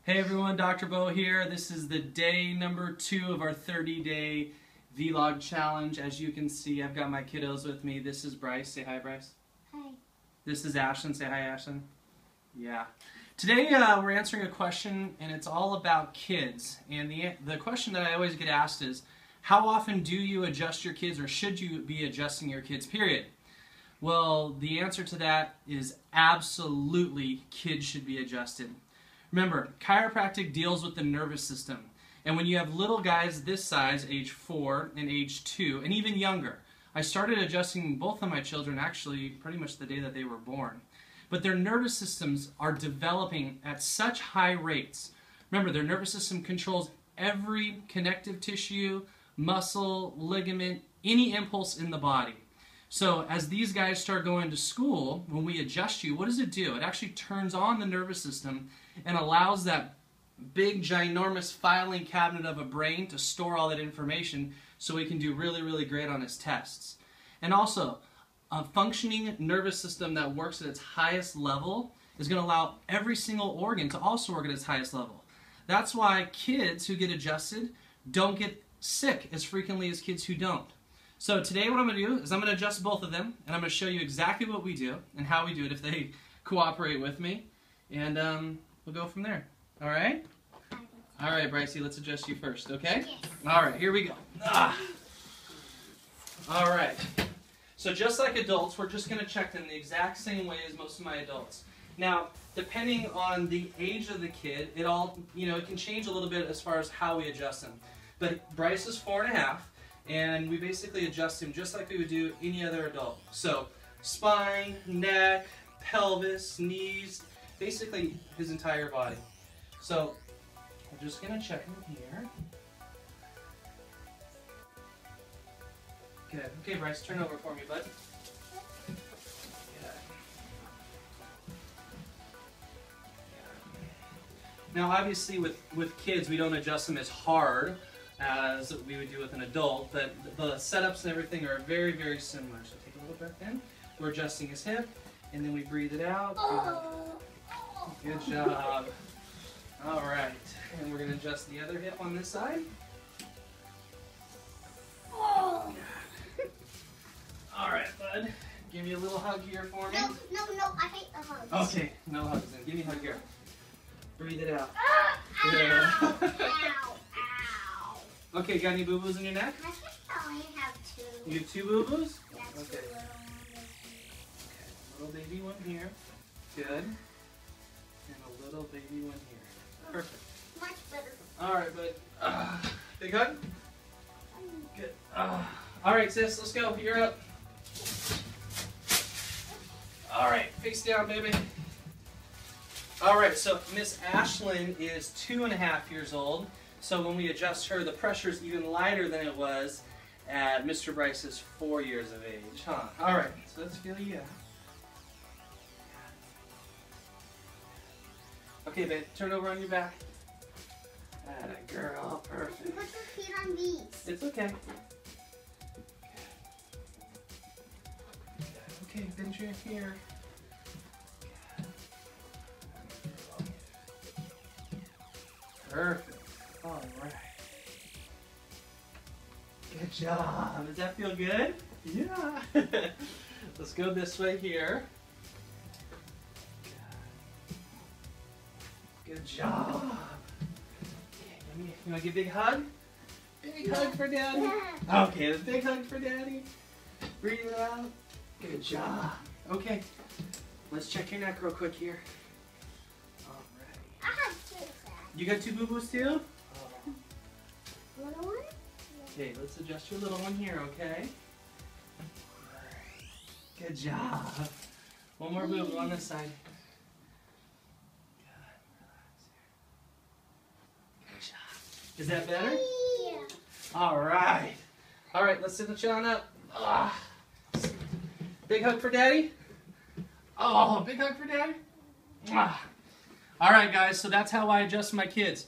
Hey everyone, Dr. Beau here. This is the day number 2 of our 30-day vlog challenge. As you can see, I've got my kiddos with me. This is Bryce. Say hi, Bryce. Hi. This is Ashlyn. Say hi, Ashlyn. Yeah. Today we're answering a question, and it's all about kids. And the question that I always get asked is, how often do you adjust your kids, or should you be adjusting your kids, period? Well, the answer to that is absolutely kids should be adjusted. Remember, chiropractic deals with the nervous system. And when you have little guys this size, age 4 and age 2, and even younger, I started adjusting both of my children actually pretty much the day that they were born. But their nervous systems are developing at such high rates. Remember, their nervous system controls every connective tissue, muscle, ligament, any impulse in the body. So as these guys start going to school, when we adjust you, what does it do? It actually turns on the nervous system and allows that big, ginormous filing cabinet of a brain to store all that information so he can do really, really great on his tests. And also, a functioning nervous system that works at its highest level is going to allow every single organ to also work at its highest level. That's why kids who get adjusted don't get sick as frequently as kids who don't. So today what I'm going to do is I'm going to adjust both of them, and I'm going to show you exactly what we do and how we do it if they cooperate with me. And we'll go from there. All right? All right, Brycey, let's adjust you first, okay? Yes. All right, here we go. All right. So just like adults, we're just going to check them the exact same way as most of my adults. Now, depending on the age of the kid, it can change a little bit as far as how we adjust them. But Bryce is 4.5. And we basically adjust him just like we would do any other adult. So spine, neck, pelvis, knees, basically his entire body. So we're just going to check him here. Good. Okay, Bryce, turn over for me, bud. Good. Now obviously with kids we don't adjust them as hard as we would do with an adult, but the setups and everything are very, very similar. So take a little breath in. We're adjusting his hip, and then we breathe it out. Good job. All right, and we're going to adjust the other hip on this side. All right, bud. Give me a little hug here for me. No, I hate the hugs. Okay, no hugs then. Give me a hug here. Breathe it out. Ow, Good. ow. Okay, got any boo-boos in your neck? I think I only have 2. You have 2 boo-boos? That's Okay. little. Okay, little baby one here. Good. And a little baby one here. Perfect. Much better. All right, bud. Big hug? Good. All right, sis, let's go. You're up. All right, face down, baby. All right, so Miss Ashlyn is 2.5 years old. So when we adjust her, the pressure is even lighter than it was at Mr. Bryce's 4 years of age, huh? All right, so let's feel you out. Okay, babe, turn over on your back. Atta girl, perfect. Put your feet on these. It's okay. Okay, bend your ear. Perfect. All right. Good job. Does that feel good? Yeah. Let's go this way here. Good job. You want to give a big hug? Big hug for Daddy. Okay, a big hug for Daddy. Breathe it out. Good job. Okay. Let's check your neck real quick here. All right. I have 2 of that. You got 2 boo-boos too? Little one? Okay, let's adjust your little one here, okay? Good job. One more boo-boo on this side. Good job. Is that better? Yeah. All right. All right, let's sit the chin up. Big hug for Daddy. Oh, big hug for Daddy. All right, guys, so that's how I adjust my kids.